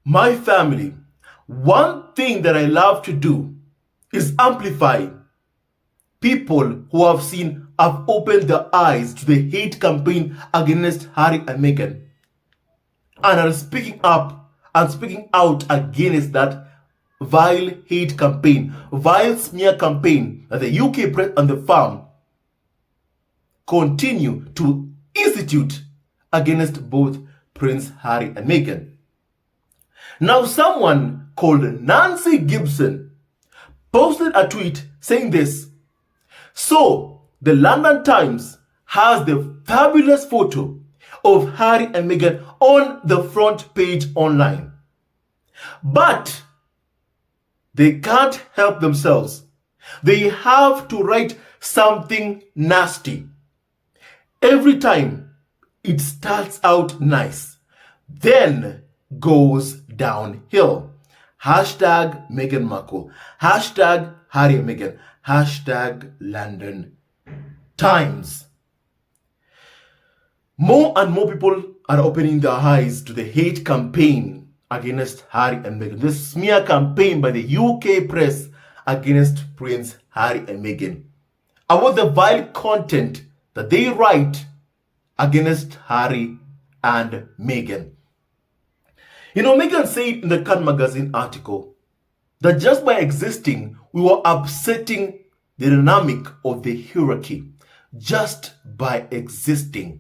My family, one thing that I love to do is amplify people who have opened their eyes to the hate campaign against Harry and Meghan and are speaking up and speaking out against that vile hate campaign, vile smear campaign that the UK press and the farm continue to institute against both Prince Harry and Meghan. Now, someone called Nancy Gibson posted a tweet saying this. So, the London Times has the fabulous photo of Harry and Meghan on the front page online. But they can't help themselves. They have to write something nasty. Every time it starts out nice, then goes downhill. Hashtag Meghan Markle. Hashtag Harry and Meghan. Hashtag London Times. More and more people are opening their eyes to the hate campaign against Harry and Meghan. The smear campaign by the UK press against Prince Harry and Meghan. About the vile content that they write against Harry and Meghan. You know, Meghan said in the Can magazine article that just by existing, we were upsetting the dynamic of the hierarchy. Just by existing.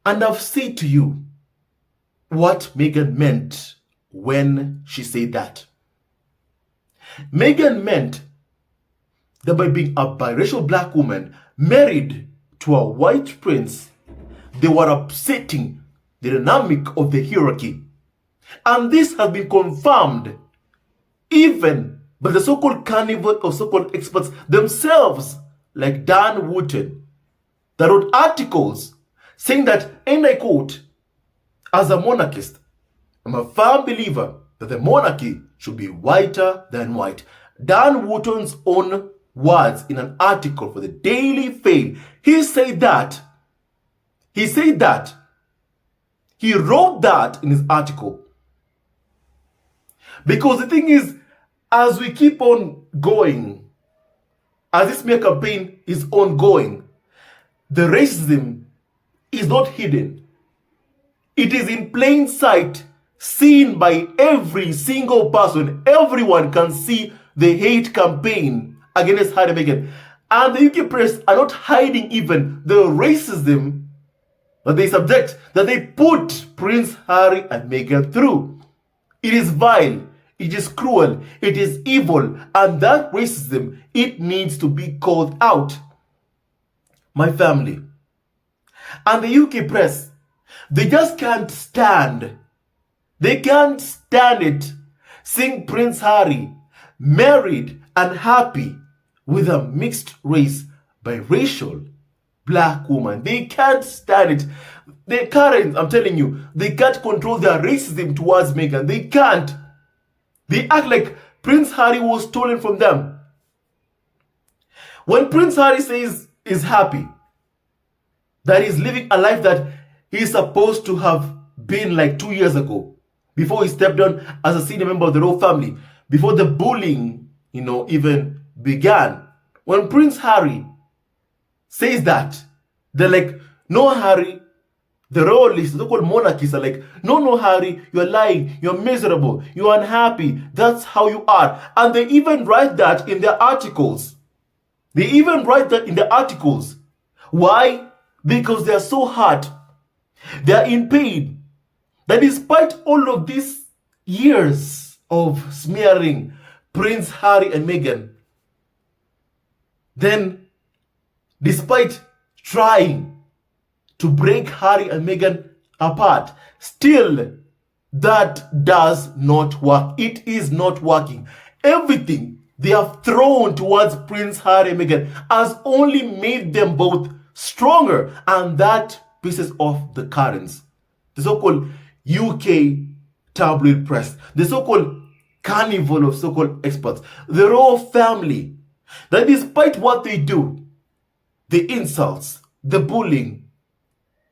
And I've said to you what Meghan meant when she said that. Meghan meant that by being a biracial black woman married to a white prince, they were upsetting the dynamic of the hierarchy. And this has been confirmed even by the so-called carnival of so-called experts themselves, like Dan Wootton, that wrote articles saying that, and I quote, as a monarchist, I'm a firm believer that the monarchy should be whiter than white. Dan Wootton's own words in an article for the Daily Fail. He said that. He wrote that in his article. Because the thing is, as we keep on going, as this smear campaign is ongoing, the racism is not hidden. It is in plain sight, seen by every single person. Everyone can see the hate campaign against Harry and Meghan. And the UK press are not hiding even the racism that they subject, that they put Prince Harry and Meghan through. It is vile, it is cruel, it is evil, and that racism, it needs to be called out. My family. And the UK press, they just can't stand. They can't stand it seeing Prince Harry married and happy with a mixed race biracial black woman. They can't stand it. They can't, I'm telling you, they can't control their racism towards Meghan. They can't. They act like Prince Harry was stolen from them. When Prince Harry says he's happy, that he's living a life that he's supposed to have been like 2 years ago, before he stepped down as a senior member of the royal family, before the bullying, even began. When Prince Harry says that, they're like, no, Harry, the royalists, the so-called monarchists are like, no, Harry, you're lying, you're miserable, you're unhappy, that's how you are. And they even write that in their articles. Why? Because they are so hurt. They are in pain. That despite all of these years of smearing Prince Harry and Meghan, then despite trying to break Harry and Meghan apart, still that does not work. It is not working. Everything they have thrown towards Prince Harry and Meghan has only made them both stronger, and that pisses off the currents. The so-called UK tabloid press, the so-called carnival of so-called experts, the royal family, that despite what they do, the insults, the bullying,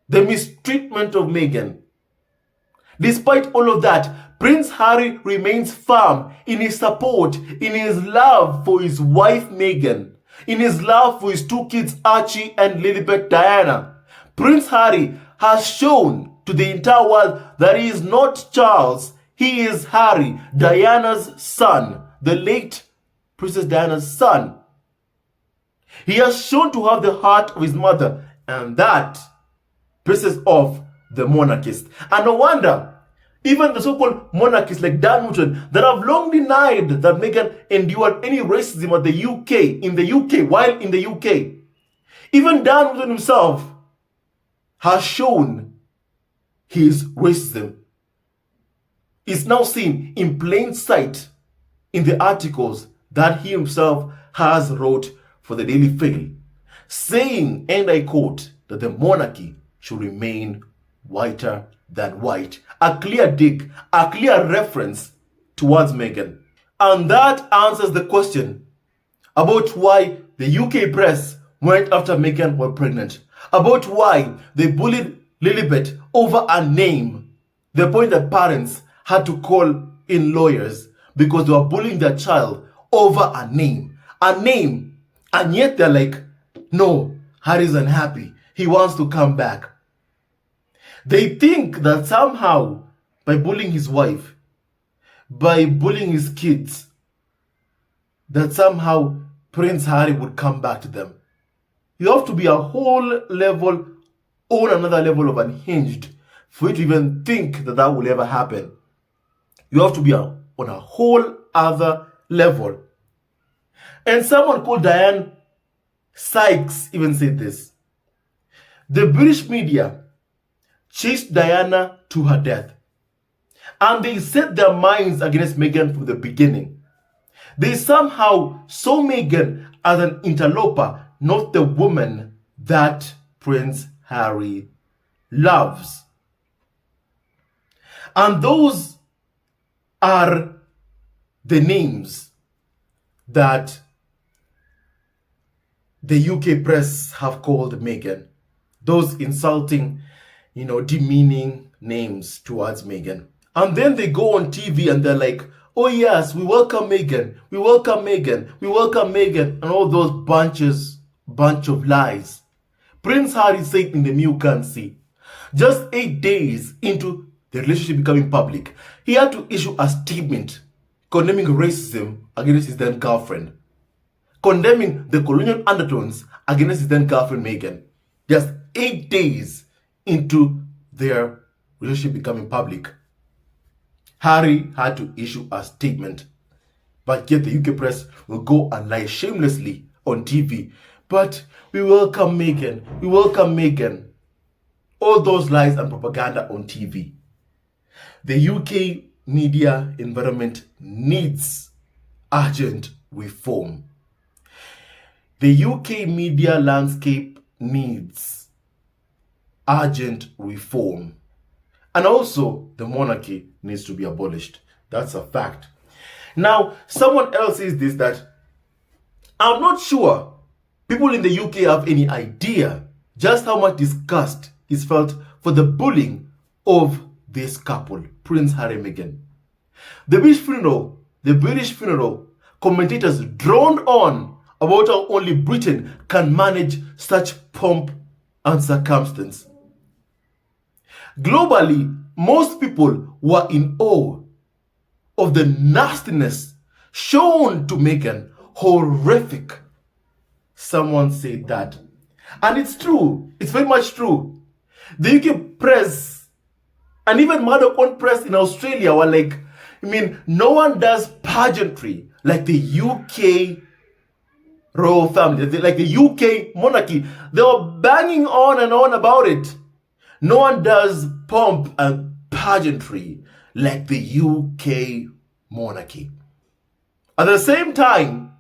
the mistreatment of Meghan, Despite all of that, Prince Harry remains firm in his support, in his love for his wife Meghan, in his love for his two kids Archie and Lilibet Diana. Prince Harry has shown to the entire world that he is not Charles, he is Harry, Diana's son, the late Princess Diana's son. He has shown to have the heart of his mother, and that pisses off the monarchists. And no wonder, even the so-called monarchists like Dan Newton that have long denied that Meghan endured any racism at the UK, while in the UK. Even Dan Newton himself has shown his racism. Is now seen in plain sight in the articles that he himself has wrote for the Daily Mail, saying, and I quote, that the monarchy should remain whiter than white. A clear dig, a clear reference towards Meghan. And that answers the question about why the UK press went after Meghan while pregnant, about why they bullied Lilibet over a name, the point that parents had to call in lawyers because they were bullying their child over a name, and yet they're like, no, Harry's unhappy, he wants to come back. They think that somehow by bullying his wife, by bullying his kids, that somehow Prince Harry would come back to them. You have to be a whole level, on another level of unhinged for you to even think that that will ever happen. You have to be on a whole other level. And someone called Diane Sykes even said this. The British media chased Diana to her death, and they set their minds against Meghan from the beginning. They somehow saw Meghan as an interloper, not the woman that Prince Harry loves. And those are the names that the UK press have called Meghan. Those insulting, demeaning names towards Meghan. And then they go on TV and they're like, oh yes, we welcome Meghan, we welcome Meghan, we welcome Meghan, and all those bunch of lies. Prince Harry said in the New Currency, just 8 days into the relationship becoming public, he had to issue a statement condemning racism against his then girlfriend, condemning the colonial undertones against his then girlfriend Meghan. Just 8 days into their relationship becoming public, Harry had to issue a statement. But yet the UK press will go and lie shamelessly on TV. But we welcome Meghan, we welcome Meghan. All those lies and propaganda on TV. The UK media environment needs urgent reform. The UK media landscape needs urgent reform. And also, the monarchy needs to be abolished. That's a fact. Now, someone else says this, that I'm not sure people in the UK have any idea just how much disgust is felt for the bullying of this couple, Prince Harry and Meghan. The British funeral commentators droned on about how only Britain can manage such pomp and circumstance. Globally, most people were in awe of the nastiness shown to Meghan. Horrific. Someone said that. And it's true. It's very much true. The UK press and even Murdoch own press in Australia were like, no one does pageantry like the UK royal family, like the UK monarchy. They were banging on and on about it. No one does pomp and pageantry like the UK monarchy. At the same time,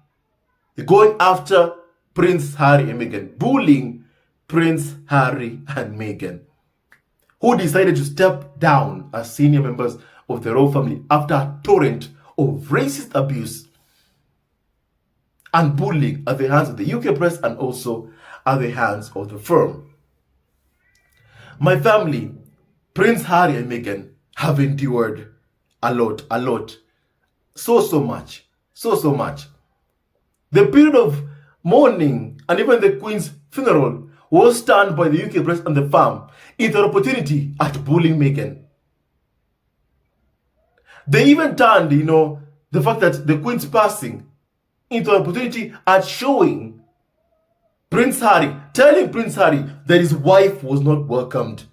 they're going after Prince Harry and Meghan, bullying Prince Harry and Meghan, who decided to step down as senior members of the royal family after a torrent of racist abuse and bullying at the hands of the UK press and also at the hands of the firm. My family, Prince Harry and Meghan have endured a lot, so much, so much. The period of mourning and even the Queen's funeral was turned by the UK press and the farm into an opportunity at bullying Meghan. They even turned, the fact that the Queen's passing into an opportunity at showing Prince Harry, telling Prince Harry that his wife was not welcomed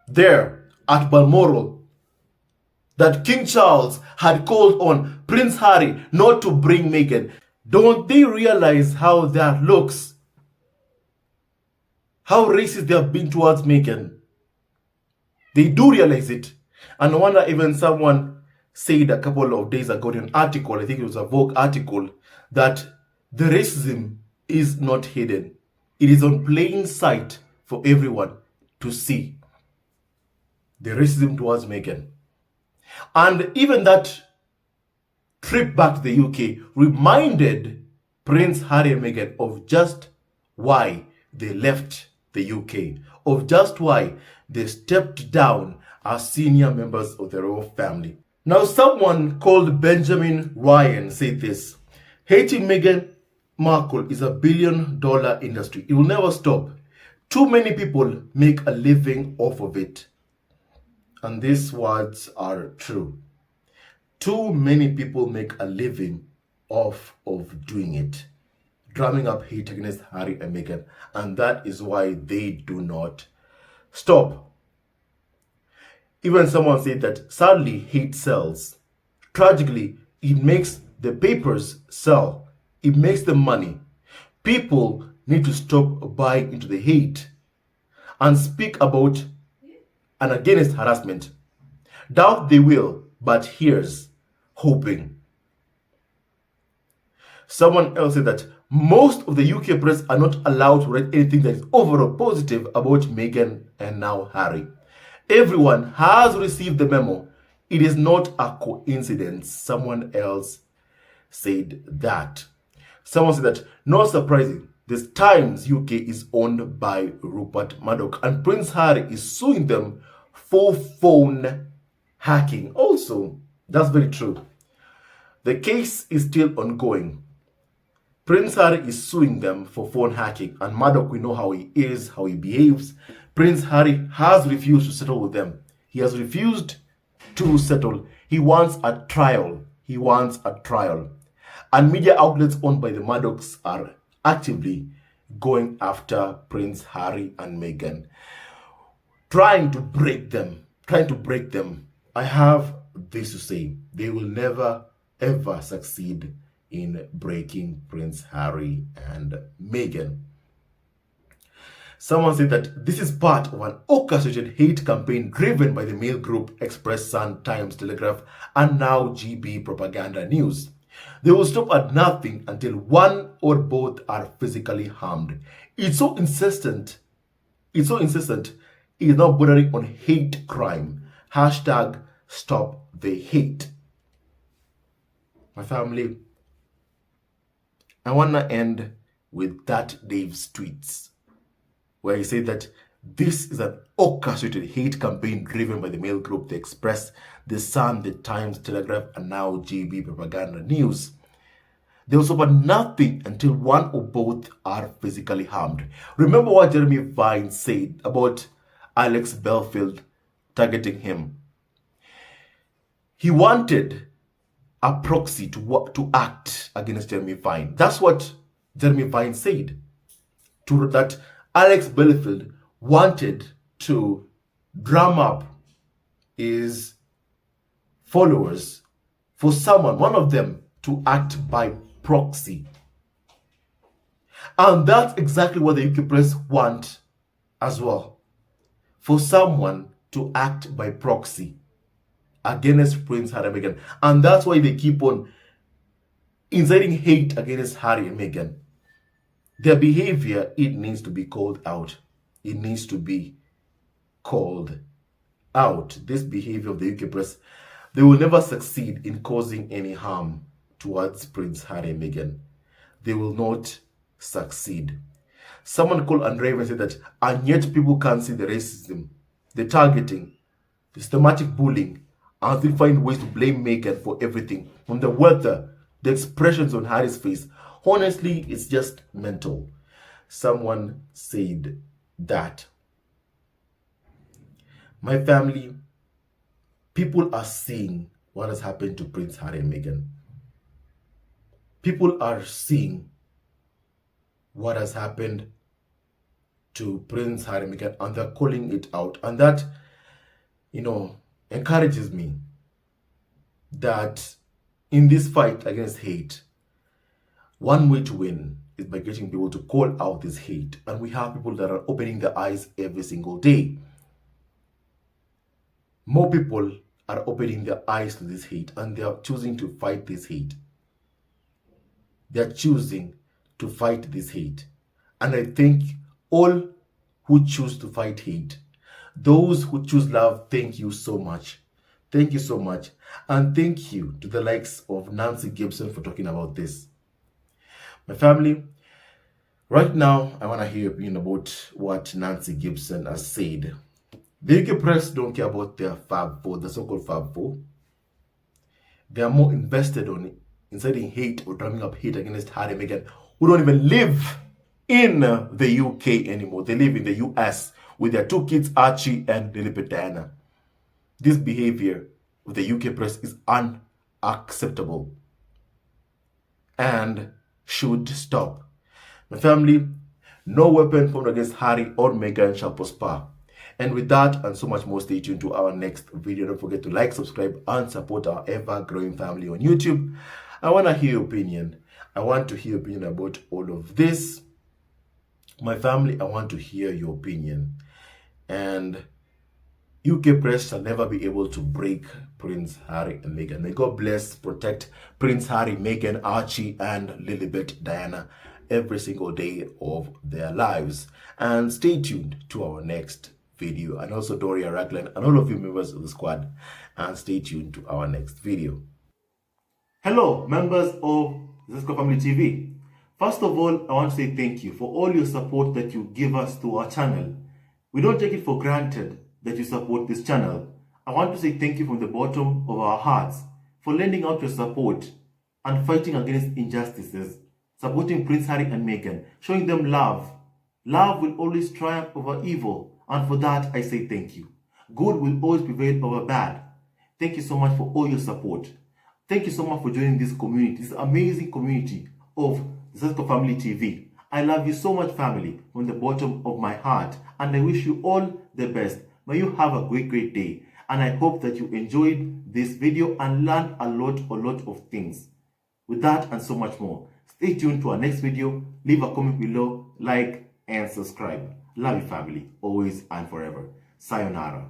there at Balmoral. That King Charles had called on Prince Harry not to bring Meghan. Don't they realize how that looks? How racist they have been towards Meghan? They do realize it. And no wonder even someone said a couple of days ago in an article, I think it was a Vogue article, that the racism is not hidden. It is on plain sight for everyone to see. The racism towards Meghan. And even that trip back to the UK reminded Prince Harry and Meghan of just why they left the UK, of just why they stepped down as senior members of the royal family. Now, someone called Benjamin Ryan said this: hating Meghan Markle is $1 billion industry. It will never stop. Too many people make a living off of it. And these words are true. Too many people make a living off of doing it, drumming up hate against Harry and Meghan, and that is why they do not stop. Even someone said that sadly hate sells. Tragically, it makes the papers sell. It makes them money. People need to stop buying into the hate and speak about and against harassment. Doubt they will, but here's hoping. Someone else said that most of the UK press are not allowed to write anything that is overall positive about Meghan and now Harry. Everyone has received the memo. It is not a coincidence. Someone else said that. Someone said that, not surprising, this Times UK is owned by Rupert Murdoch and Prince Harry is suing them for phone hacking. Also, that's very true. The case is still ongoing. Prince Harry is suing them for phone hacking, and Murdoch, we know how he is, how he behaves. Prince Harry has refused to settle with them. He has refused to settle. He wants a trial. He wants a trial. And media outlets owned by the Murdochs are actively going after Prince Harry and Meghan, trying to break them. I have this to say: they will never ever succeed in breaking Prince Harry and Meghan. Someone said that this is part of an orchestrated hate campaign driven by the Mail Group, Express, Sun, Times, Telegraph, and now GB Propaganda News. They will stop at nothing until one or both are physically harmed. It's so insistent. It is now bordering on hate crime. Hashtag stop the hate. My family, I want to end with that Dave's tweets, where he said that this is an orchestrated hate campaign driven by the Mail Group, the Express, the Sun, the Times, Telegraph, and now GB Propaganda News. They will stop at nothing until one or both are physically harmed. Remember what Jeremy Vine said about Alex Belfield targeting him. He wanted a proxy to act against Jeremy Vine. That's what Jeremy Vine said. That Alex Belfield wanted to drum up his followers for someone, one of them, to act by proxy. And that's exactly what the UK press want as well. For someone to act by proxy against Prince Harry and Meghan. And that's why they keep on inciting hate against Harry and Meghan. Their behavior, it needs to be called out. It needs to be called out. This behavior of the UK press, they will never succeed in causing any harm towards Prince Harry and Meghan. They will not succeed. Someone called Andreven said that, and yet people can't see the racism, the targeting, systematic bullying, and still find ways to blame Meghan for everything, from the weather, the expressions on Harry's face. Honestly, it's just mental. Someone said that my family, people are seeing what has happened to Prince Harry and Meghan. People are seeing what has happened to Prince Harry and Meghan, and they're calling it out. And that, encourages me that in this fight against hate, one way to win is by getting people to call out this hate. And we have people that are opening their eyes every single day. More people are opening their eyes to this hate, and they are choosing to fight this hate. They are choosing to fight this hate. And I think all who choose to fight hate, those who choose love, thank you so much. Thank you so much. And thank you to the likes of Nancy Gibson for talking about this. My family, right now, I want to hear your opinion about what Nancy Gibson has said. The UK press don't care about their Fab Four, the so-called Fab Four. They are more invested on inciting hate or drumming up hate against Harry and Meghan, who don't even live in the UK anymore. They live in the US with their two kids, Archie and Lilibet Diana. This behavior of the UK press is unacceptable and should stop. My family, no weapon formed against Harry or Meghan shall prosper. And with that and so much more, stay tuned to our next video. Don't forget to like, subscribe, and support our ever-growing family on YouTube. I want to hear your opinion. I want to hear your opinion about all of this. My family, I want to hear your opinion. And UK press shall never be able to break Prince Harry and Meghan. May God bless, protect Prince Harry, Meghan, Archie, and Lilibet Diana every single day of their lives. And stay tuned to our next video. And also Doria Raglan and all of you members of the squad. And stay tuned to our next video. Hello, members of Zesco Family TV. First of all, I want to say thank you for all your support that you give us to our channel. We don't take it for granted that you support this channel. I want to say thank you from the bottom of our hearts for lending out your support and fighting against injustices, supporting Prince Harry and Meghan, showing them love. Love will always triumph over evil, and for that I say thank you. Good will always prevail over bad. Thank you so much for all your support. Thank you so much for joining this community, this amazing community of Zesco Family TV. I love you so much, family, from the bottom of my heart, and I wish you all the best. May you have a great day, and I hope that you enjoyed this video and learned a lot of things. With that and so much more, stay tuned to our next video. Leave a comment below, like, and subscribe. Love you, family, always and forever. Sayonara.